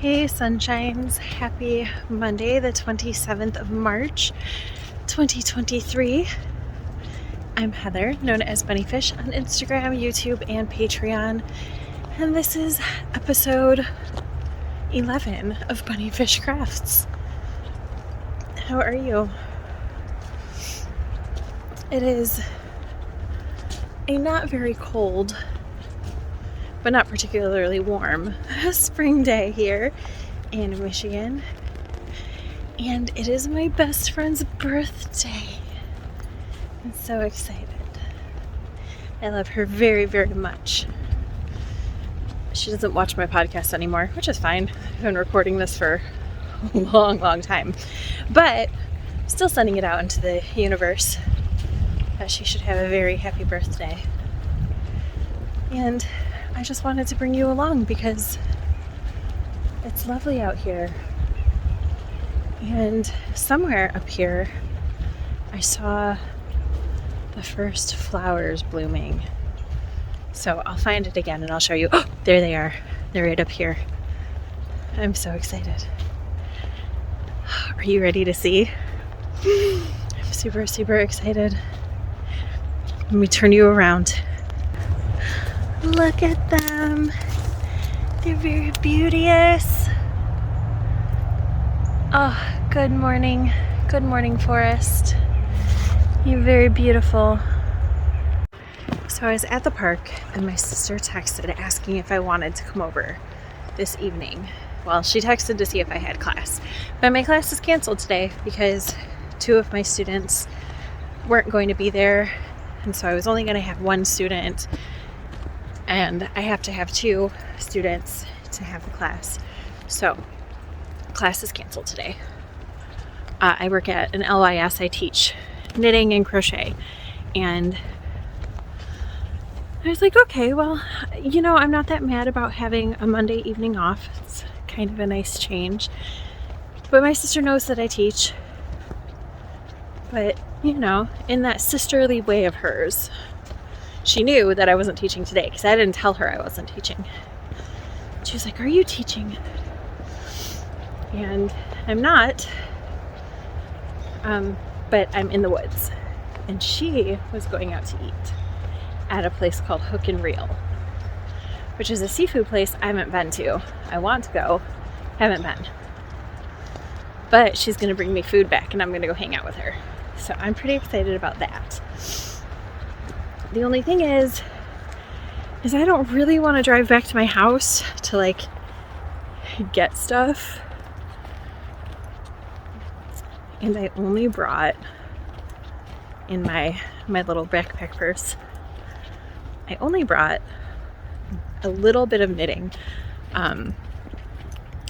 Hey sunshines, happy Monday the 27th of March 2023. I'm Heather, known as BunniPhish on Instagram, YouTube, and Patreon, and this is episode 11 of BunniPhish Crafts. How are you? It is a not very cold, but not particularly warm spring day here in Michigan, and it is my best friend's birthday. I'm so excited. I love her very, very much. She doesn't watch my podcast anymore, which is fine. I've been recording this for a long time, but still sending it out into the universe that she should have a very happy birthday. And I just wanted to bring you along because it's lovely out here. And somewhere up here, I saw the first flowers blooming. So I'll find it again and I'll show you. Oh, there they are. They're right up here. I'm so excited. Are you ready to see? I'm super, super excited. Let me turn you around. Look at them. They're very beauteous. Oh, good morning. Good morning, forest. You're very beautiful. So I was at the park and my sister texted asking if I wanted to come over this evening. Well, she texted to see if I had class. But my class is canceled today because two of my students weren't going to be there. And so I was only going to have one student. And I have to have two students to have the class. So, class is canceled today. I work at an LIS. I teach knitting and crochet. And I was like, okay, well, I'm not that mad about having a Monday evening off. It's kind of a nice change. But my sister knows that I teach. But, in that sisterly way of hers, she knew that I wasn't teaching today because I didn't tell her I wasn't teaching. She was like, are you teaching? And I'm not, but I'm in the woods. And she was going out to eat at a place called Hook and Reel, which is a seafood place I haven't been to. I want to go, haven't been. But she's going to bring me food back and I'm going to go hang out with her. So I'm pretty excited about that. The only thing is I don't really want to drive back to my house to get stuff. And I only brought in my little backpack purse, I only brought a little bit of knitting. I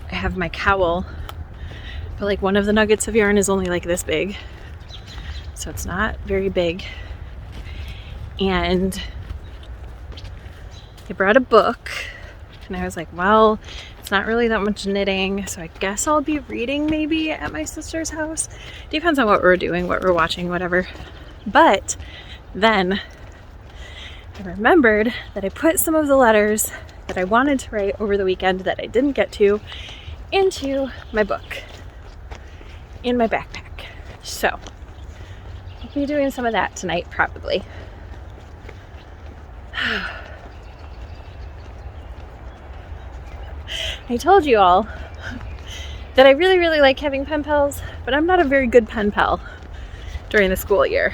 have my cowl, but one of the nuggets of yarn is only this big. So it's not very big. And I brought a book and I was like, well, it's not really that much knitting, so I guess I'll be reading maybe at my sister's house. Depends on what we're doing, what we're watching, whatever. But then I remembered that I put some of the letters that I wanted to write over the weekend that I didn't get to into my book in my backpack. So I'll be doing some of that tonight probably. I told you all that I really, really like having pen pals, but I'm not a very good pen pal during the school year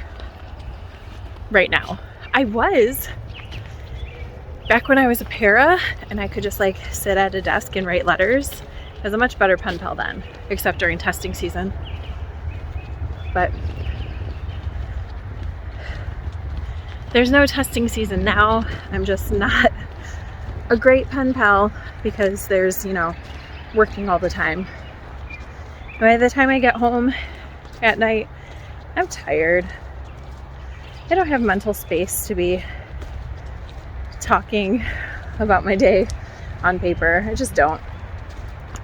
right now. I was back when I was a para and I could just sit at a desk and write letters. I was a much better pen pal then, except during testing season. But there's no testing season now. I'm just not a great pen pal because there's, working all the time. By the time I get home at night, I'm tired. I don't have mental space to be talking about my day on paper. I just don't.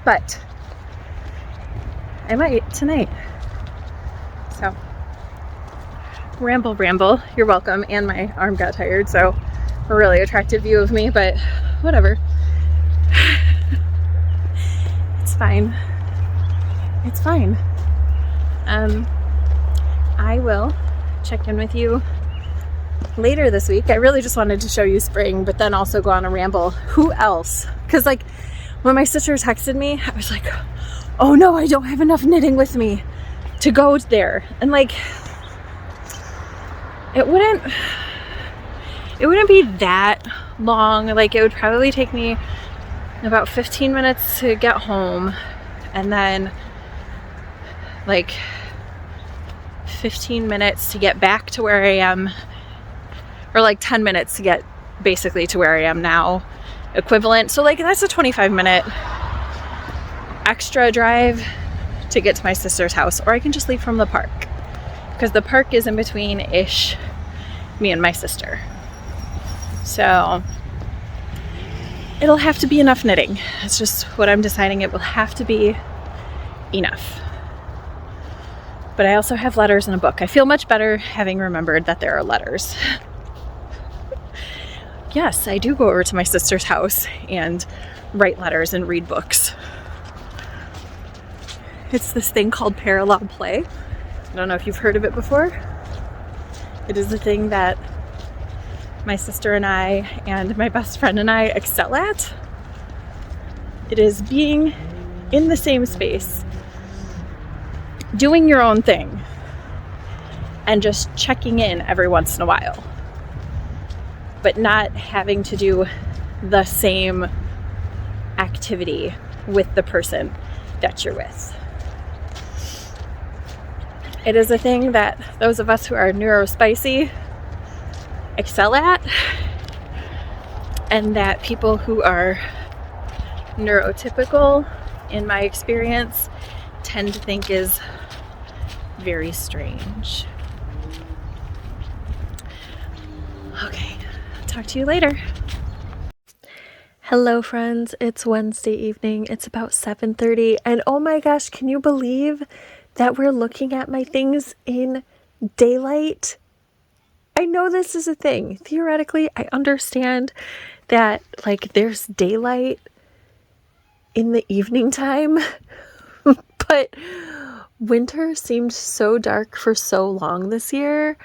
But I might tonight. So ramble, you're welcome. And my arm got tired, so a really attractive view of me, but whatever. fine. It's fine. I will check in with you later this week. I really just wanted to show you spring, but then also go on a ramble. Who else? Because like when my sister texted me, I was like, oh no, I don't have enough knitting with me to go there. And like, it wouldn't be that long. Like it would probably take me about 15 minutes to get home, and then like 15 minutes to get back to where I am, or like 10 minutes to get basically to where I am now, equivalent. So like that's a 25-minute extra drive to get to my sister's house, or I can just leave from the park, because the park is in between-ish me and my sister. So it'll have to be enough knitting. It's just what I'm deciding. It will have to be enough. But I also have letters and a book. I feel much better having remembered that there are letters. Yes, I do go over to my sister's house and write letters and read books. It's this thing called parallel play. I don't know if you've heard of it before. It is a thing that my sister and I and my best friend and I excel at. It is being in the same space, doing your own thing, and just checking in every once in a while, but not having to do the same activity with the person that you're with. It is a thing that those of us who are neurospicy excel at, and that people who are neurotypical, in my experience, tend to think is very strange. Okay, talk to you later. Hello friends, it's Wednesday evening. It's about 7:30, and oh my gosh, can you believe that we're looking at my things in daylight? I know this is a thing. Theoretically, I understand that like there's daylight in the evening time, but winter seemed so dark for so long this year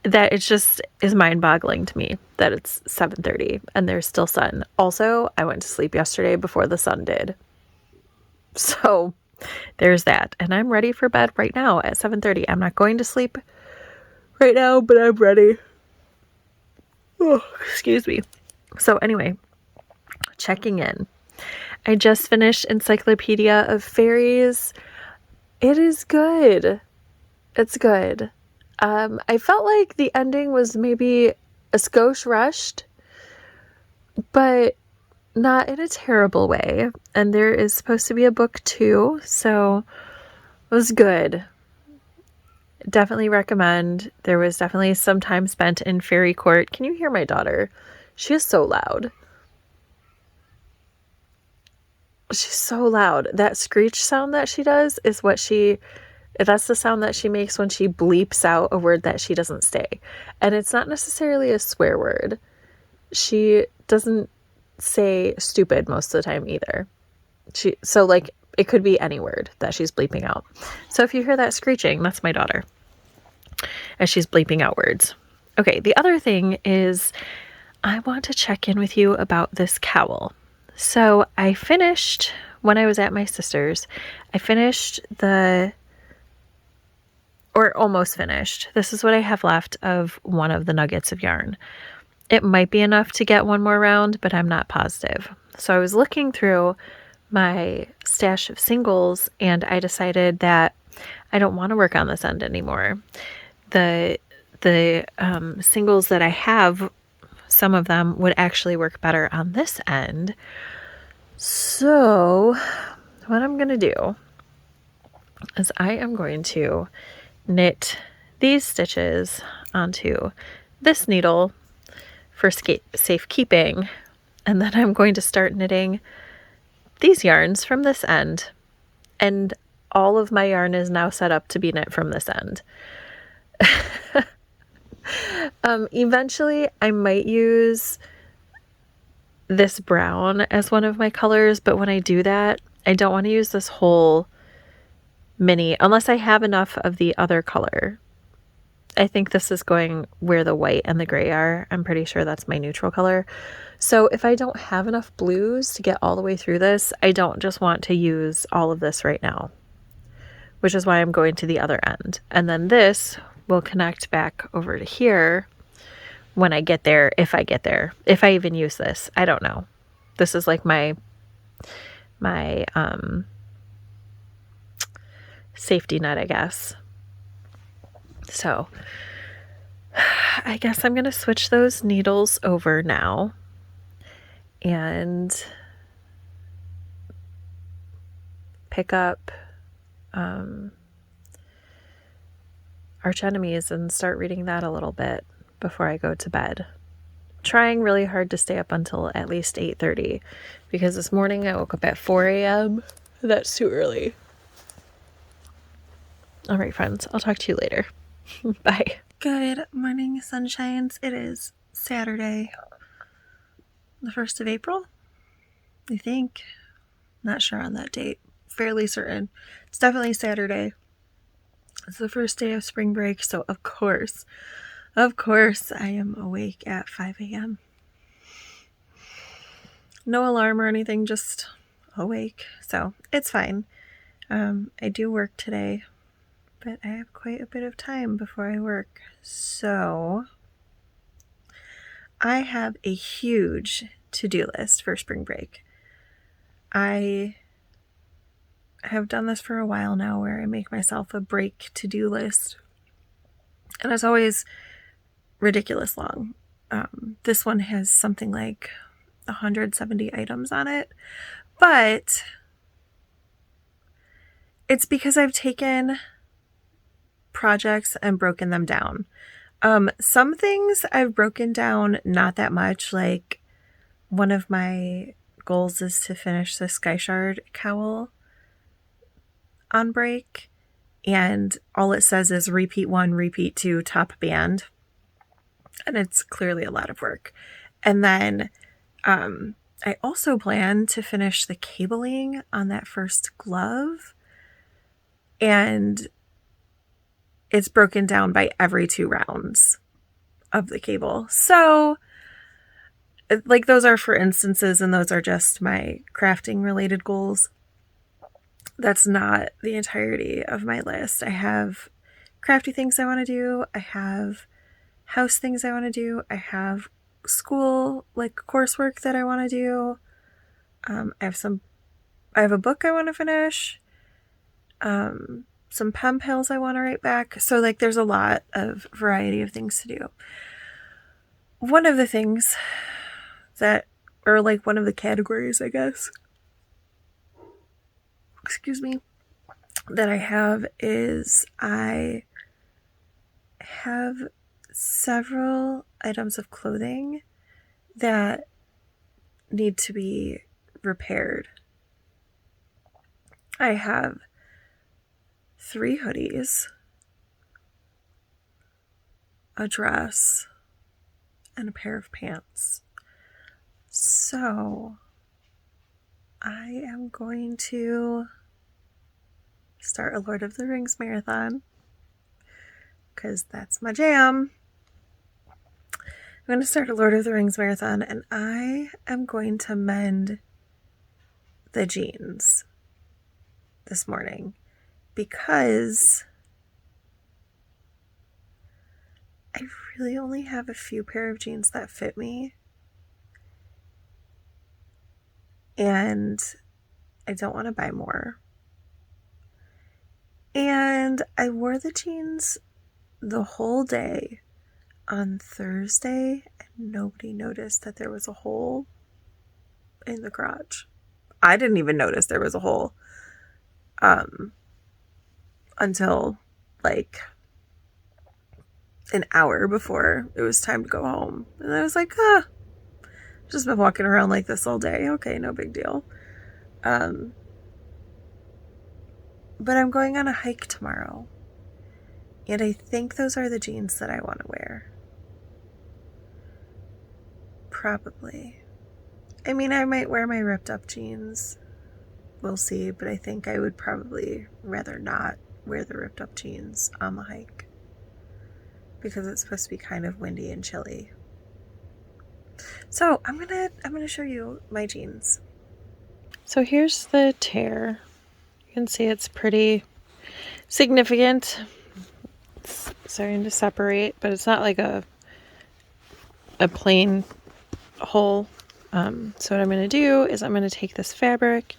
that it just is mind-boggling to me that it's 7:30 and there's still sun. Also, I went to sleep yesterday before the sun did. So there's that. And I'm ready for bed right now at 7:30. I'm not going to sleep right now, but I'm ready. Oh, excuse me. So anyway, checking in. I just finished Encyclopedia of Faeries. It is good. It's good. I felt like the ending was maybe a skosh rushed, but not in a terrible way. And there is supposed to be a book too, so it was good. Definitely recommend. There was definitely some time spent in Fairy Court. Can you hear my daughter? She is so loud. She's so loud. That screech sound that she does is that's the sound that she makes when she bleeps out a word that she doesn't say. And it's not necessarily a swear word. She doesn't say stupid most of the time either. So like it could be any word that she's bleeping out. So if you hear that screeching, that's my daughter as she's bleeping out words. Okay, the other thing is I want to check in with you about this cowl. So I finished, when I was at my sister's, almost finished. This is what I have left of one of the nuggets of yarn. It might be enough to get one more round, but I'm not positive. So I was looking through my stash of singles and I decided that I don't want to work on this end anymore. The singles that I have, some of them would actually work better on this end. So what I'm going to do is I am going to knit these stitches onto this needle for safekeeping, and then I'm going to start knitting these yarns from this end, and all of my yarn is now set up to be knit from this end. Eventually I might use this brown as one of my colors, but when I do that, I don't want to use this whole mini unless I have enough of the other color. I think this is going where the white and the gray are. I'm pretty sure that's my neutral color. So if I don't have enough blues to get all the way through this, I don't just want to use all of this right now, which is why I'm going to the other end. And then this will connect back over to here when I get there, if I get there. If I even use this, I don't know. This is like my safety net, I guess. So I guess I'm going to switch those needles over now and pick up Arch Enemies and start reading that a little bit before I go to bed. Trying really hard to stay up until at least 8:30 because this morning I woke up at 4 a.m. That's too early. All right, friends, I'll talk to you later. Bye. Good morning, sunshines. It is Saturday, the 1st of April, I think. Not sure on that date. Fairly certain. It's definitely Saturday. It's the first day of spring break, so of course, I am awake at 5 a.m. No alarm or anything, just awake, so it's fine. I do work today, but I have quite a bit of time before I work, so I have a huge to-do list for spring break. I have done this for a while now where I make myself a break to-do list, and it's always ridiculous long. This one has something like 170 items on it, but it's because I've taken projects and broken them down. Some things I've broken down not that much, like one of my goals is to finish the Sky Shard cowl on break, and all it says is repeat 1, repeat 2, top band, and it's clearly a lot of work. And then I also plan to finish the cabling on that first glove, and it's broken down by every 2 rounds of the cable. So like those are for instances, and those are just my crafting related goals. That's not the entirety of my list. I have crafty things I want to do. I have house things I want to do. I have school, like coursework that I want to do. I have a book I want to finish. Some pen pals I want to write back. So like there's a lot of variety of things to do. One of the things that, or like one of the categories, I guess, that I have is I have several items of clothing that need to be repaired. I have 3 hoodies, a dress, and a pair of pants. So I am going to start a Lord of the Rings marathon because that's my jam. I'm going to start a Lord of the Rings marathon, and I am going to mend the jeans this morning because I really only have a few pair of jeans that fit me, and I don't want to buy more. And I wore the jeans the whole day on Thursday, and nobody noticed that there was a hole in the crotch. I didn't even notice there was a hole until like an hour before it was time to go home. And I was like, just been walking around like this all day. Okay, no big deal. But I'm going on a hike tomorrow, and I think those are the jeans that I want to wear. Probably. I mean, I might wear my ripped up jeans we'll see, but I think I would probably rather not wear the ripped up jeans on the hike because it's supposed to be kind of windy and chilly. So I'm gonna show you my jeans. So here's the tear. You can see it's pretty significant. It's starting to separate, but it's not like a plain hole. So what I'm going to do is I'm going to take this fabric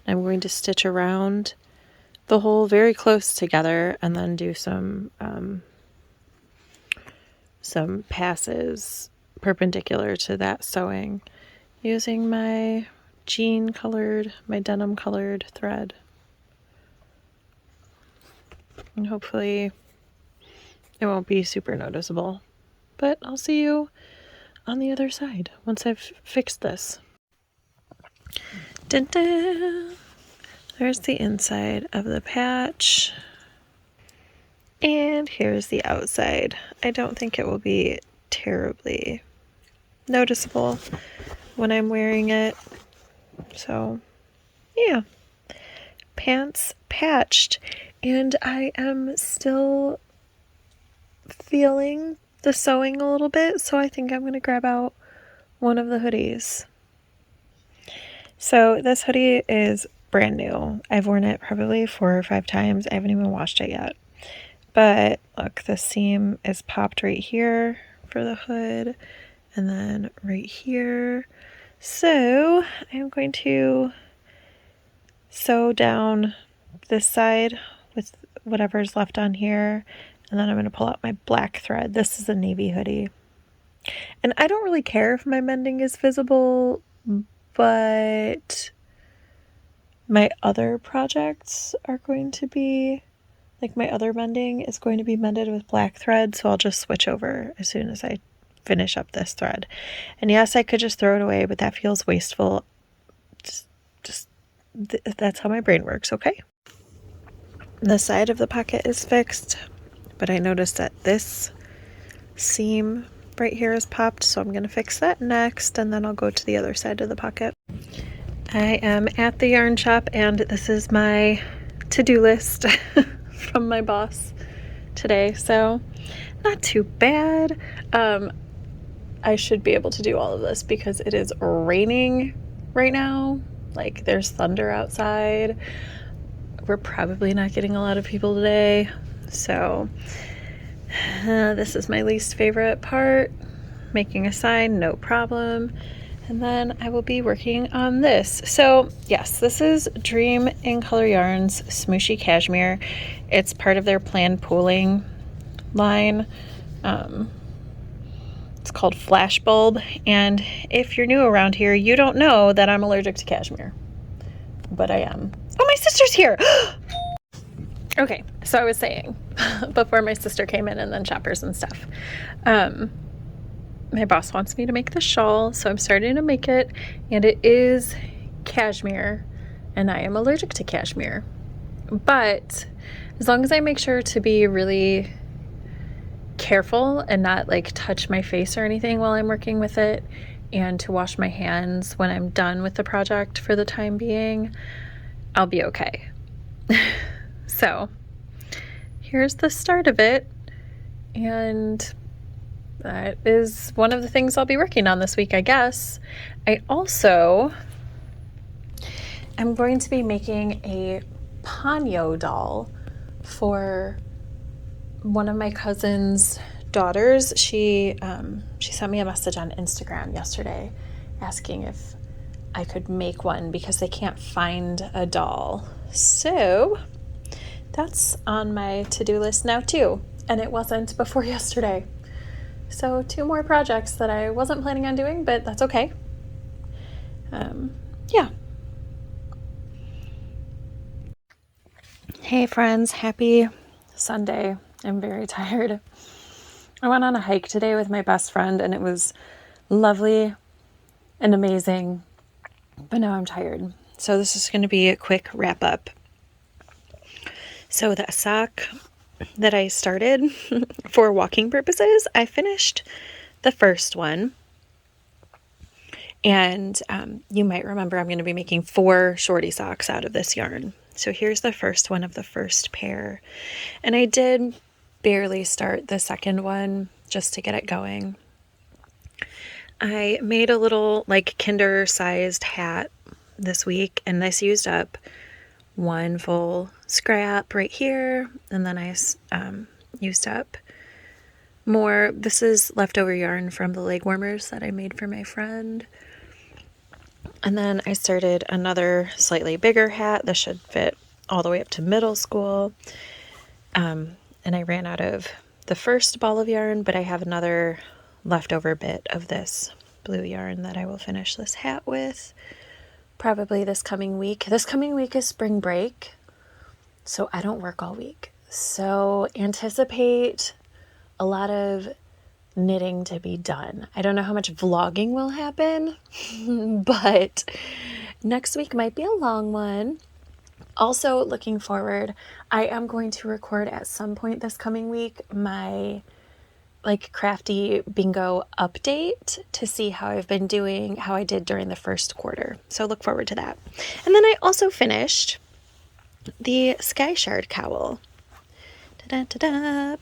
and I'm going to stitch around the hole very close together and then do some passes perpendicular to that sewing using my denim colored thread. And hopefully it won't be super noticeable, but I'll see you on the other side once I've fixed this. Dun dun. There's the inside of the patch. And here's the outside. I don't think it will be terribly noticeable when I'm wearing it. So, yeah. Pants patched. And I am still feeling the sewing a little bit, so I think I'm going to grab out one of the hoodies. So this hoodie is brand new. I've worn it probably 4 or 5 times. I haven't even washed it yet. But look, the seam is popped right here for the hood and then right here. So I'm going to sew down this side with whatever's left on here. And then I'm going to pull out my black thread. This is a navy hoodie. And I don't really care if my mending is visible, but my other projects are going to be, like my other mending is going to be mended with black thread. So I'll just switch over as soon as I finish up this thread. And yes, I could just throw it away, but that feels wasteful. That's how my brain works, okay? The side of the pocket is fixed. But I noticed that this seam right here is popped, so I'm going to fix that next, and then I'll go to the other side of the pocket. I am at the yarn shop, and this is my to-do list from my boss today, so not too bad. I should be able to do all of this because it is raining right now. Like, there's thunder outside. We're probably not getting a lot of people today. So this is my least favorite part. Making a sign, no problem. And then I will be working on this. So yes, this is Dream in Color Yarns Smooshy Cashmere. It's part of their planned pooling line. It's called Flashbulb. And if you're new around here, you don't know that I'm allergic to cashmere. But I am. Oh, my sister's here! Okay, so I was saying, before my sister came in and then shoppers and stuff, my boss wants me to make the shawl, so I'm starting to make it, and it is cashmere, and I am allergic to cashmere. But as long as I make sure to be really careful and not like touch my face or anything while I'm working with it, and to wash my hands when I'm done with the project for the time being, I'll be okay. So here's the start of it, and that is one of the things I'll be working on this week, I guess. I also am going to be making a Ponyo doll for one of my cousin's daughters. She sent me a message on Instagram yesterday asking if I could make one because they can't find a doll. So that's on my to-do list now too, and it wasn't before yesterday. So 2 more projects that I wasn't planning on doing, but that's okay. Yeah. Hey friends, happy Sunday. I'm very tired. I went on a hike today with my best friend and it was lovely and amazing, but now I'm tired. So this is going to be a quick wrap up. So that sock that I started for walking purposes, I finished the first one. And you might remember I'm going to be making 4 shorty socks out of this yarn. So here's the first one of the first pair. And I did barely start the second one just to get it going. I made a little like kinder-sized hat this week, and this used up 1 full scrap right here, and then I used up more. This is leftover yarn from the leg warmers that I made for my friend. And then I started another slightly bigger hat. This should fit all the way up to middle school. And I ran out of the first ball of yarn, but I have another leftover bit of this blue yarn that I will finish this hat with probably this coming week. This coming week is spring break, so I don't work all week. So anticipate a lot of knitting to be done. I don't know how much vlogging will happen, but next week might be a long one. Also, looking forward, I am going to record at some point this coming week my like crafty bingo update to see how I've been doing, how I did during the first quarter. So look forward to that. And then I also finished the Sky Shard cowl.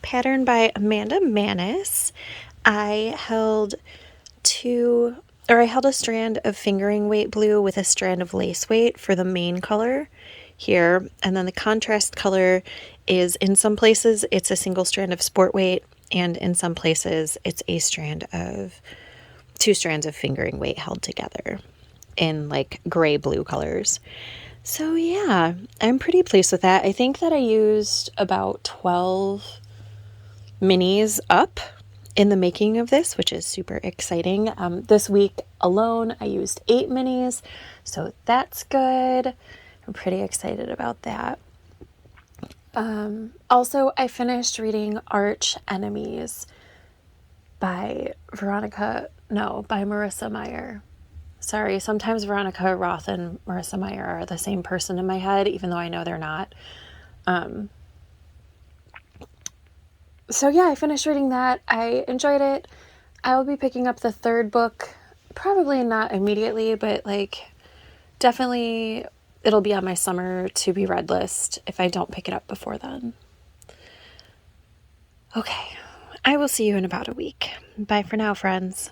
Patterned by Amanda Manis. I held a strand of fingering weight blue with a strand of lace weight for the main color here. And then the contrast color is, in some places, it's a single strand of sport weight, and in some places, it's 2 strands of fingering weight held together in like gray blue colors. So yeah, I'm pretty pleased with that. I think that I used about 12 minis up in the making of this, which is super exciting. This week alone, I used 8 minis, so that's good. I'm pretty excited about that. Also, I finished reading Arch Enemies by Marissa Meyer. Sorry, sometimes Veronica Roth and Marissa Meyer are the same person in my head, even though I know they're not. So yeah, I finished reading that. I enjoyed it. I will be picking up the 3rd book, probably not immediately, but like definitely it'll be on my summer to be read list if I don't pick it up before then. Okay, I will see you in about a week. Bye for now, friends.